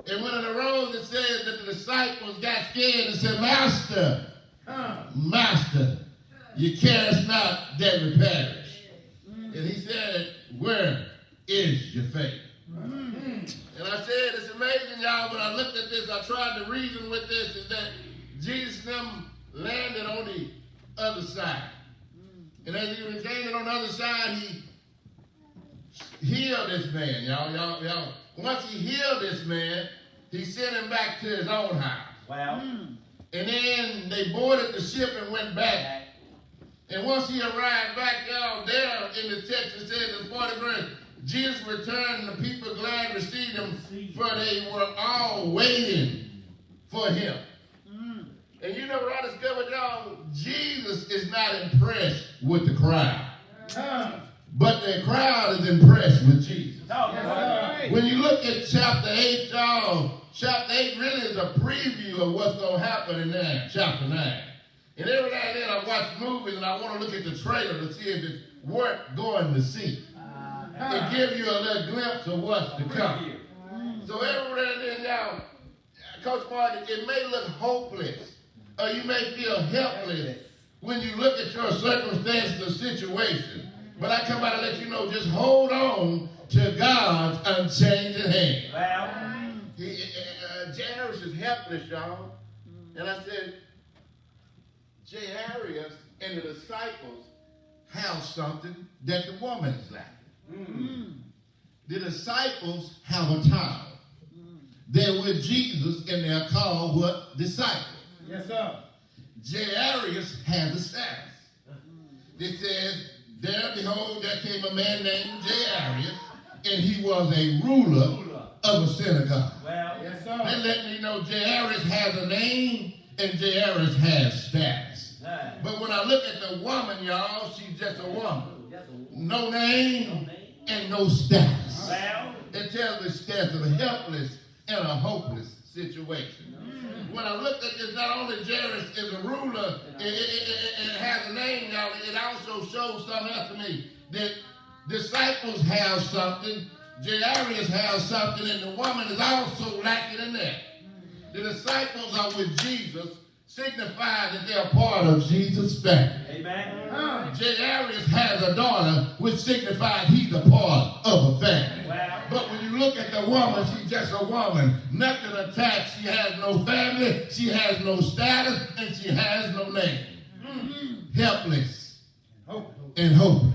And when it arose, it said that the disciples got scared and said, Master, Master, you carest not that we perish. And he said, where is your faith? And I said, it's amazing, y'all, when I looked at this, I tried to reason with this, is that Jesus and them landed on the other side. And as he was landed on the other side, he healed this man, y'all. Once he healed this man, he sent him back to his own house. Wow. And then they boarded the ship and went back. And once he arrived back, y'all, there in the text it says in 40 verse, Jesus returned and the people glad received him, for they were all waiting for him. And you know what I discovered, y'all? Jesus is not impressed with the crowd. But the crowd is impressed with Jesus. When you look at chapter 8, y'all, chapter 8 really is a preview of what's going to happen in there, chapter 9. And every now and then I watch movies and I want to look at the trailer to see if it's worth going to see. It gives you a little glimpse of what's to come. So every now and then, y'all, Coach Martin, it may look hopeless or you may feel helpless when you look at your circumstances or situation. But I come out and let you know, just hold on to God's unchanging hand. Well, Jairus is helpless, y'all. And I said, Jairus and the disciples have something that the woman is lacking. The disciples have a child. They're with Jesus and they're called what? Disciples. Yes, sir. Jairus has a status. It says, there, behold, there came a man named Jairus, and he was a ruler of a synagogue. well, Yes, sir. That let me know Jairus has a name and Jairus has status. But when I look at the woman, y'all, she's just a woman. No name and no status. well, It tells the status of a helpless and a hopeless situation. When I looked at this, not only Jairus is a ruler, it has a name, y'all. It also shows something else to me. That disciples have something, Jairus has something, and the woman is also lacking in that. The disciples are with Jesus, signifying that they're part of Jesus' family. amen. Jairus has a daughter, which signifies he's a part of a family. Wow. But when you look at the woman, she's just a woman. Nothing attached. She has no family. She has no status. And she has no name. Helpless and hopeless.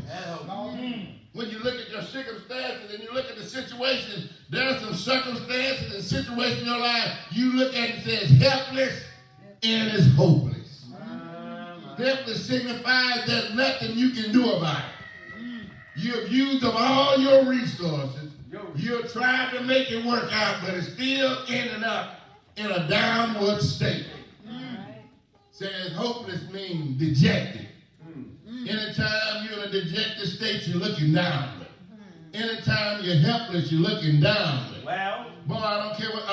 When you look at your circumstances and you look at the situation, there are some circumstances and situations in your life you look at and says helpless and it's hopeless. Helpless signifies there's nothing you can do about it. You've used up all your resources. You're trying to make it work out, but it's still ending up in a downward state. Says hopeless means dejected. Anytime you're in a dejected state, you're looking downward. Anytime you're helpless, you're looking downward. Well, Boy, I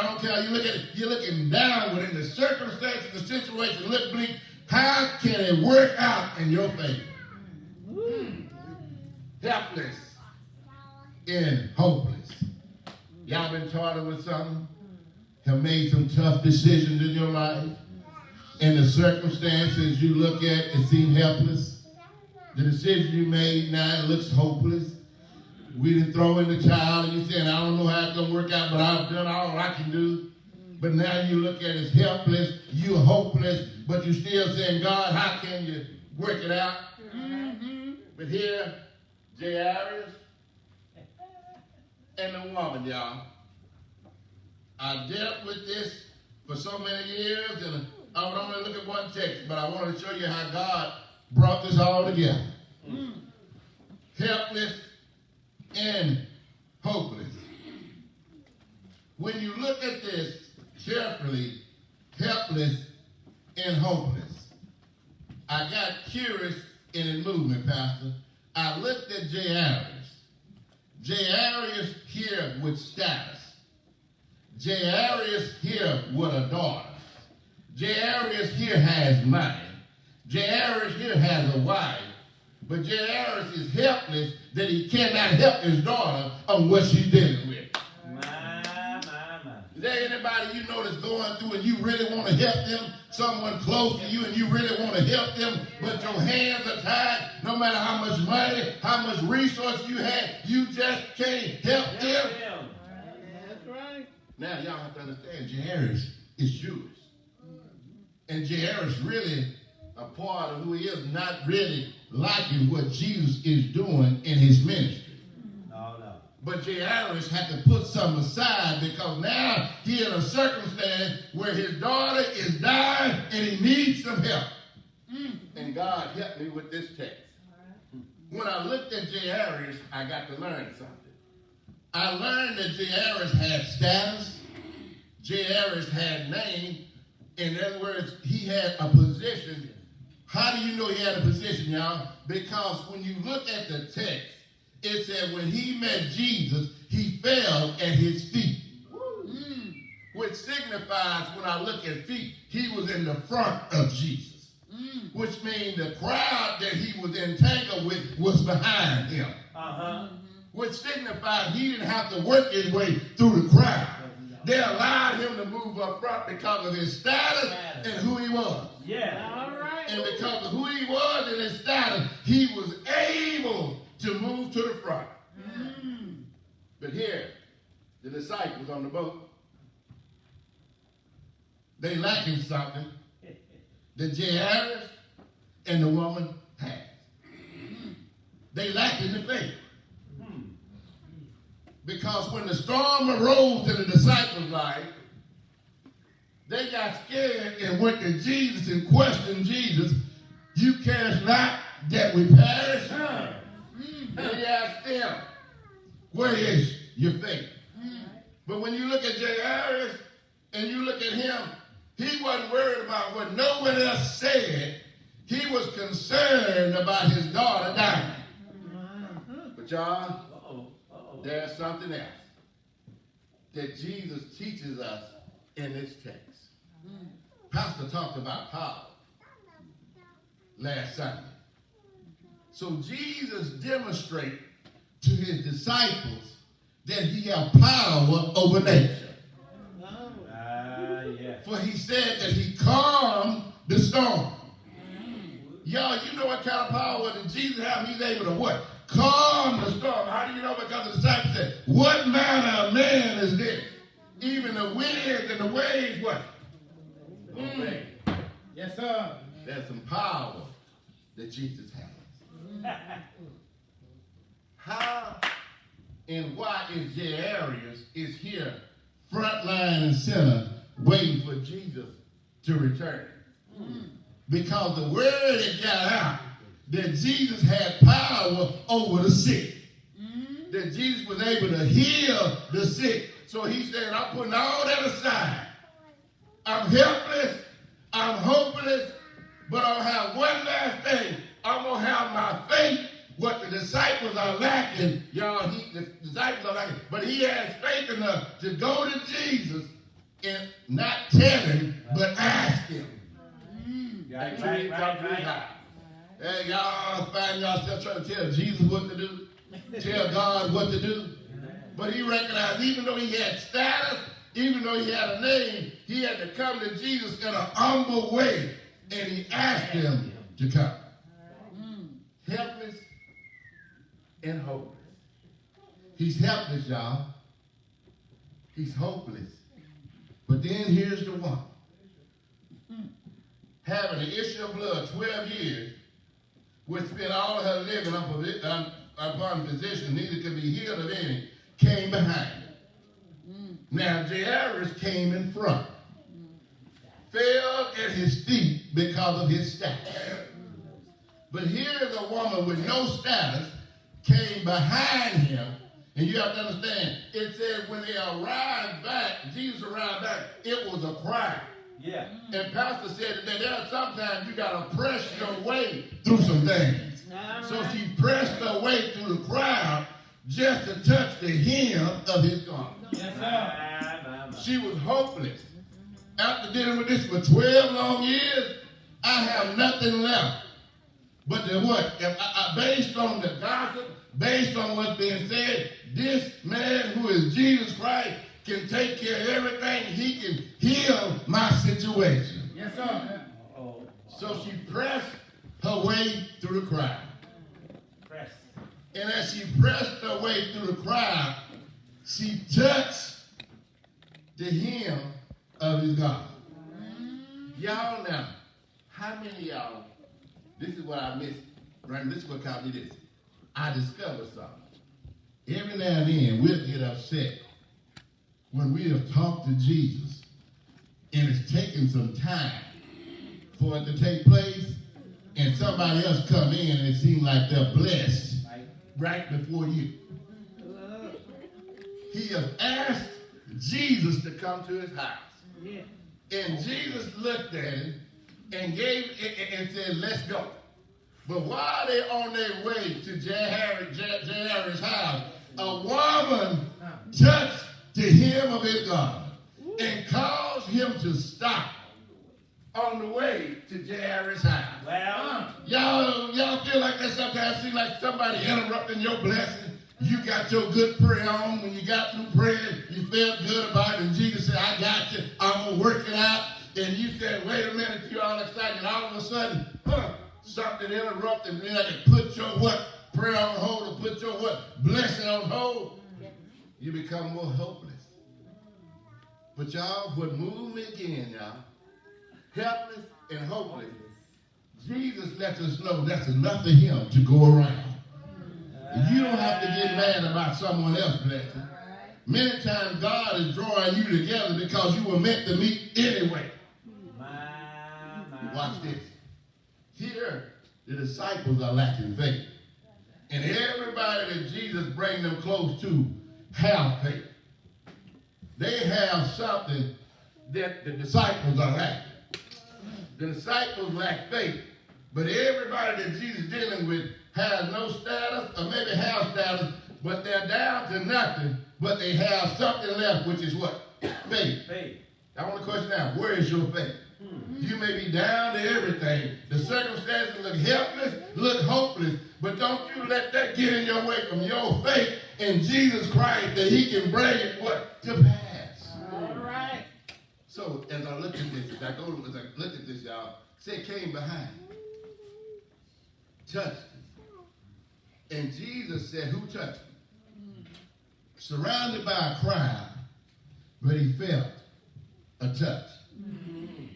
don't care how you look at it. You're looking downward in the circumstances, the situation look bleak. How can it work out in your favor? Helpless and hopeless. Y'all been toiled with something? Have made some tough decisions in your life? And the circumstances you look at, it seems helpless. The decision you made now, it looks hopeless. We didn't throw in the child and you saying, I don't know how it's going to work out, but I've done all I can do. But now you look at it as helpless, you're hopeless, but you're still saying, God, how can you work it out? But here, Jairus and the woman, y'all. I dealt with this for so many years, and I would only look at one text, but I wanted to show you how God brought this all together. Helpless and hopeless. When you look at this carefully, helpless and hopeless, I got curious in its movement, Pastor. I looked at Jairus. Jairus here with status. Jairus here with a daughter. Jairus here has money. Jairus here has a wife. But Jairus is helpless that he cannot help his daughter on what she's dealing with. Is there anybody you know that's going through and you really want to help them? Someone close to you and you really want to help them, but your hands are tied. No matter how much money, how much resource you have, you just can't help them. That's right. Now y'all have to understand, Jairus is Jewish. And Jairus really, a part of who he is, not really liking what Jesus is doing in his ministry. But Jairus had to put some aside because now he in a circumstance where his daughter is dying and he needs some help. And God helped me with this text. When I looked at Jairus, I got to learn something. I learned that Jairus had status. Jairus had name. In other words, he had a position. How do you know he had a position, y'all? Because when you look at the text, it said when he met Jesus, he fell at his feet. Which signifies, when I look at feet, he was in the front of Jesus. Which means the crowd that he was entangled with was behind him. Which signifies he didn't have to work his way through the crowd. They allowed him to move up front because of his status and who he was. All right. And because of who he was and his status, he was able to move to the front. But here, the disciples on the boat, they lacking something that Jairus and the woman had. They lacking the faith. Because when the storm arose in the disciples' life, they got scared and went to Jesus and questioned Jesus. You carest not that we perish? And he asked them, where is your faith? But when you look at Jairus and you look at him, he wasn't worried about what no one else said. He was concerned about his daughter dying. But y'all, there's something else that Jesus teaches us in this text. Pastor talked about power last Sunday. So Jesus demonstrated to his disciples that he had power over nature. For he said that he calmed the storm. Y'all, you know what kind of power that Jesus had? He's able to what? Calm the storm. How do you know? Because the disciples said, what manner of man is this? Even the winds and the waves, what? Obey. Yes, sir. There's some power that Jesus has. How and why is Jairus is here front line and center waiting for Jesus to return? Because the word had got out that Jesus had power over the sick. That Jesus was able to heal the sick. So he said, I'm putting all that aside. I'm helpless, I'm hopeless, but I'll have one last thing. I'm going to have my faith. What the disciples are lacking, y'all, the disciples are lacking. But he has faith enough to go to Jesus and not tell him, but ask him. Right. Hey, y'all find yourself trying to tell Jesus what to do, tell God what to do. But he recognized even though he had status, even though he had a name, he had to come to Jesus in an humble way. And he asked him to come. Helpless and hopeless. He's helpless, y'all. He's hopeless. But then here's the one. Having an issue of blood 12 years, which spent all her living upon physicians, neither could be healed of any, came behind him. Now Jairus came in front, fell at his feet because of his status. But here's a woman with no status came behind him, and you have to understand, it said when they arrived back, Jesus arrived back, it was a crowd. Yeah. And Pastor said that there are sometimes you got to press your way through some things. So she pressed her way through the crowd just to touch the hem of his garment. Yes, sir. She was hopeless. After dealing with this for 12 long years, I have nothing left. But then what? If based on the gossip, based on what's being said, this man who is Jesus Christ can take care of everything. He can heal my situation. Yes, sir. So she pressed her way through the crowd. Press. And as she pressed her way through the crowd, she touched the hem of his garment. Y'all now, how many of y'all, this is what I missed, right? This is what caught me this. I discovered something. Every now and then, we'll get upset when we have talked to Jesus and it's taken some time for it to take place, and somebody else come in and it seems like they're blessed right before you. He has asked Jesus to come to his house. Yeah. And Jesus looked at him and and said, let's go. But while they're on their way to Jairus' house, a woman touched the hem of his garment and caused him to stop on the way to Jairus' house. Well, Y'all feel like that sometimes? Seem like somebody interrupting your blessing? You got your good prayer on. When you got through praying, you felt good about it, and Jesus said, I got you. I'm going to work it out. And you said, wait a minute, you're all excited, and all of a sudden, something interrupted, and then I can put your prayer on hold, or put your blessing on hold. You become more hopeless. But y'all, what moved me again, y'all, helpless and hopeless, Jesus lets us know that's enough of him to go around. You don't have to get mad about someone else's blessing. Many times God is drawing you together because you were meant to meet anyway. Watch this. Here, the disciples are lacking faith. And everybody that Jesus brings them close to have faith. They have something that the disciples are lacking. The disciples lack faith. But everybody that Jesus is dealing with has no status, or maybe have status, but they're down to nothing, but they have something left, which is what? Faith. I want to question now, where is your faith? You may be down to everything. The circumstances look helpless, look hopeless, but don't you let that get in your way from your faith in Jesus Christ that he can bring it what? To pass. all right. So as I look at this, y'all, say it came behind, touched him. And Jesus said, who touched him? Surrounded by a crowd, but he felt a touch.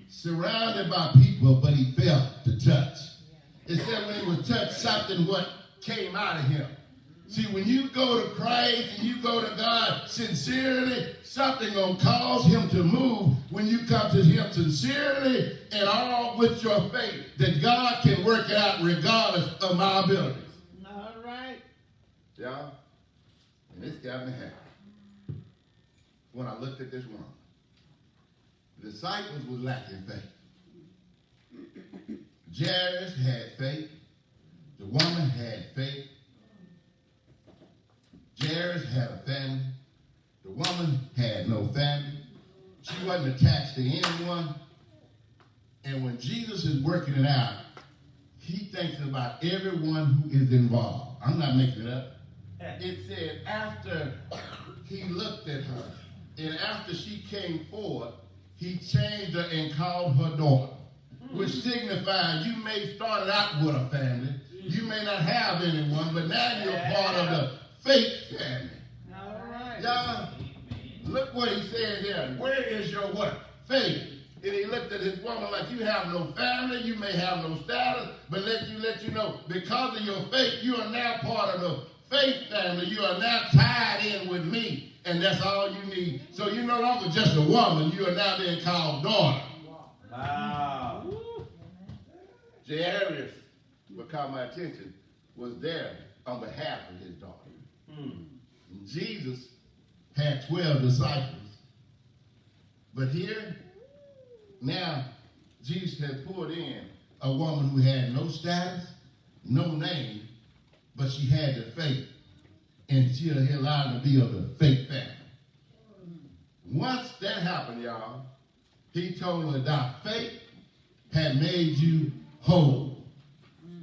Surrounded by people, but he felt the touch. It said when he was touched, something what came out of him. See, when you go to Christ and you go to God sincerely, something gonna cause him to move when you come to him sincerely and all with your faith that God can work it out regardless of my abilities. All right. Yeah? And this got me happy. When I looked at this woman, the disciples was lacking faith. Jairus had faith. The woman had faith. Jairus had a family. The woman had no family. She wasn't attached to anyone. And when Jesus is working it out, he thinks about everyone who is involved. I'm not making it up. It said after he looked at her and after she came forward, he changed her and called her daughter, which signifies you may start out with a family. You may not have anyone, but now you're part of the faith family. All right. Y'all, look what he said here. Where is your what? Faith. And he looked at his woman like you have no family, you may have no status, but let you know, because of your faith, you are now part of the faith family. You are now tied in with me, and that's all you need. So you're no longer just a woman, you are now being called daughter. Wow. Jairus, what caught my attention, was there on behalf of his daughter. Jesus had 12 disciples. But here, now, Jesus had pulled in a woman who had no status, no name, but she had the faith. And she allowed her to be of the faith family. Once that happened, y'all, he told her that faith had made you whole.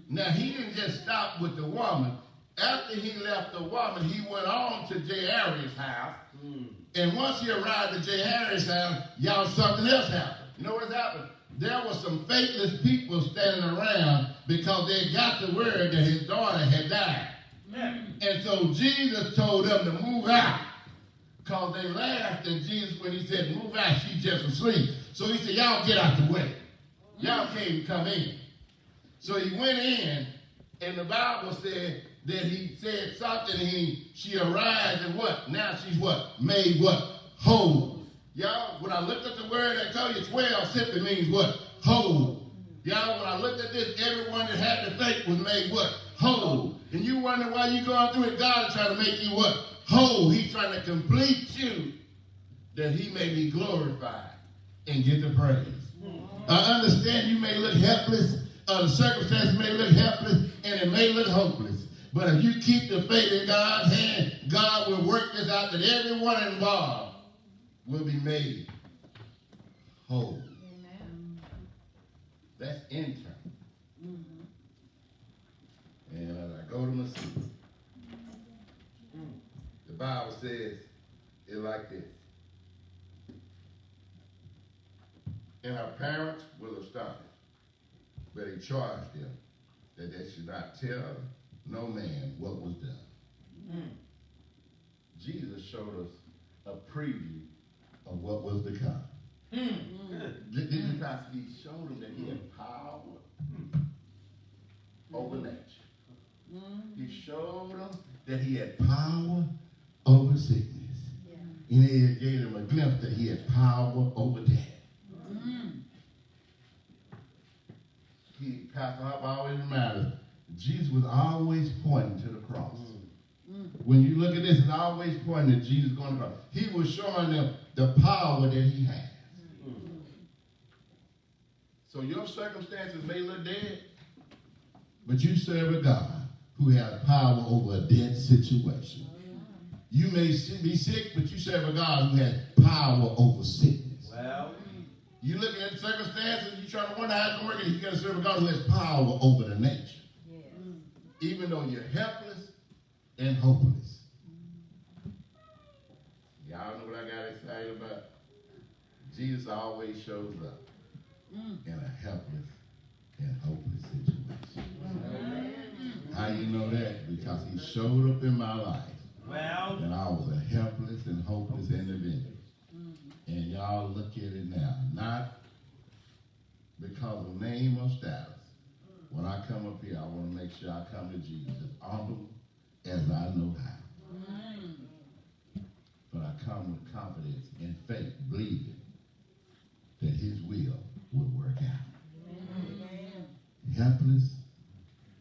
Now, he didn't just stop with the woman. After he left the woman, he went on to Jairus' house And once he arrived at J. Harris' house, y'all, something else happened. You know what happened? There were some faithless people standing around because they got the word that his daughter had died. And so Jesus told them to move out. Because they laughed at Jesus when he said, move out, she's just asleep. So he said, y'all get out the way. Y'all can't come in. So he went in, and the Bible said that he said something, and she arrived, and what? Now she's what? Made what? Whole. Y'all, when I looked at the word, I told you 12 simply means what? Whole. Y'all, when I looked at this, everyone that had the faith was made what? Whole. And you wonder why you going through it. God is trying to make you what? Whole. He's trying to complete you that he may be glorified and get the praise. I understand you may look helpless. The circumstances may look helpless and it may look hopeless. But if you keep the faith in God's hand, God will work this out that everyone involved will be made whole. Amen. That's internal. And as I go to my seat, the Bible says it like this. And her parents were astonished, but he charged them that they should not tell no man what was done. Jesus showed us a preview of what was to come. Because he showed them that he had power over nature. He showed them that he had power over sickness. And he gave them a glimpse that he had power over death. Pastor Hop always reminds us, Jesus was always pointing to the cross. When you look at this, it's always pointing to Jesus going to the cross. He was showing them the power that he has. So your circumstances may look dead, but you serve a God who has power over a dead situation. You may be sick, but you serve a God who has power over sickness. Well, you look at circumstances, you're trying to wonder how it's going to work, and you got to serve a God who has power over the nature. Yes. Even though you're helpless and hopeless. Y'all know what I got excited about? Jesus always shows up in a helpless and hopeless situation. How you know that? Because he showed up in my life. Well, and I was a helpless and hopeless individual. And y'all look at it now. Not because of name or status. When I come up here, I want to make sure I come to Jesus as humble as I know how. But I come with confidence and faith, believing that his will would work out. Helpless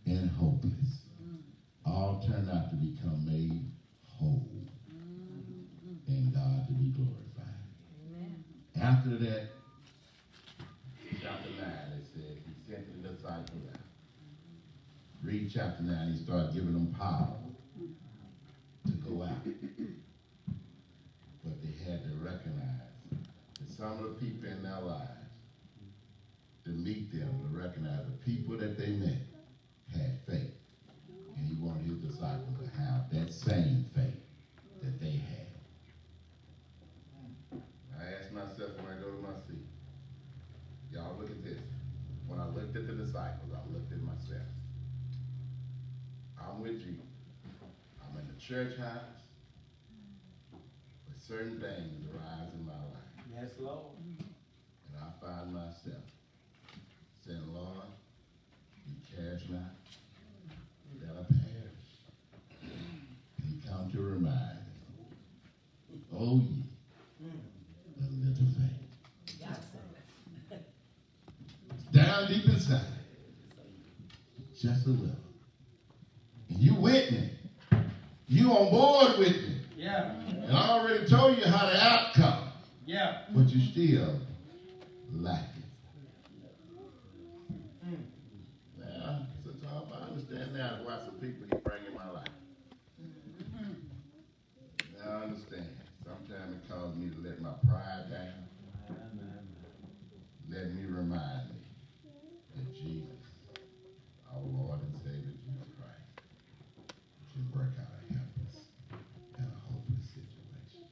and hopeless all turned out to become made whole. And God to be glorified. After that, chapter 9, it says he sent the disciples out. Read chapter 9, he started giving them power to go out. But they had to recognize that some of the people in their lives, to meet them, to recognize the people that they met had faith. And he wanted his disciples to have that same faith that they had. I asked myself when I go to my seat, y'all look at this. When I looked at the disciples, I looked at myself. I'm with you. I'm in the church house, but certain things arise in my life. Yes, Lord. And I find myself saying, Lord, you cares not that I perish. He come to remind me, oh, ye a little faith. Down deep inside, just a little. And you with me. You on board with me. Yeah. And I already told you how the outcome. Yeah. But you still lack it. Now, sometimes I understand now why some people he bring in my life. Now I understand. Sometimes it causes me to let my pride down. Let me remind me that Jesus, our Lord and Savior Jesus Christ, can work out a helpless and a hopeless situation.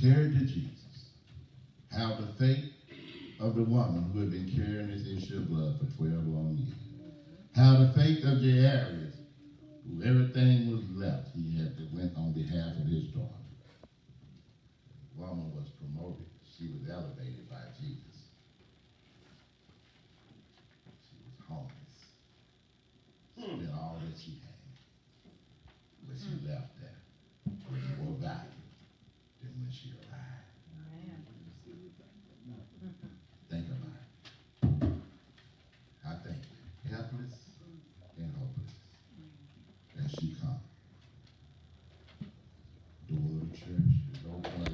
carried to Jesus. How the faith of the woman who had been carrying this issue of blood for 12 long years. How the faith of Jairus, who everything was left, he had to went on behalf of his daughter. The woman was promoted. She was elevated by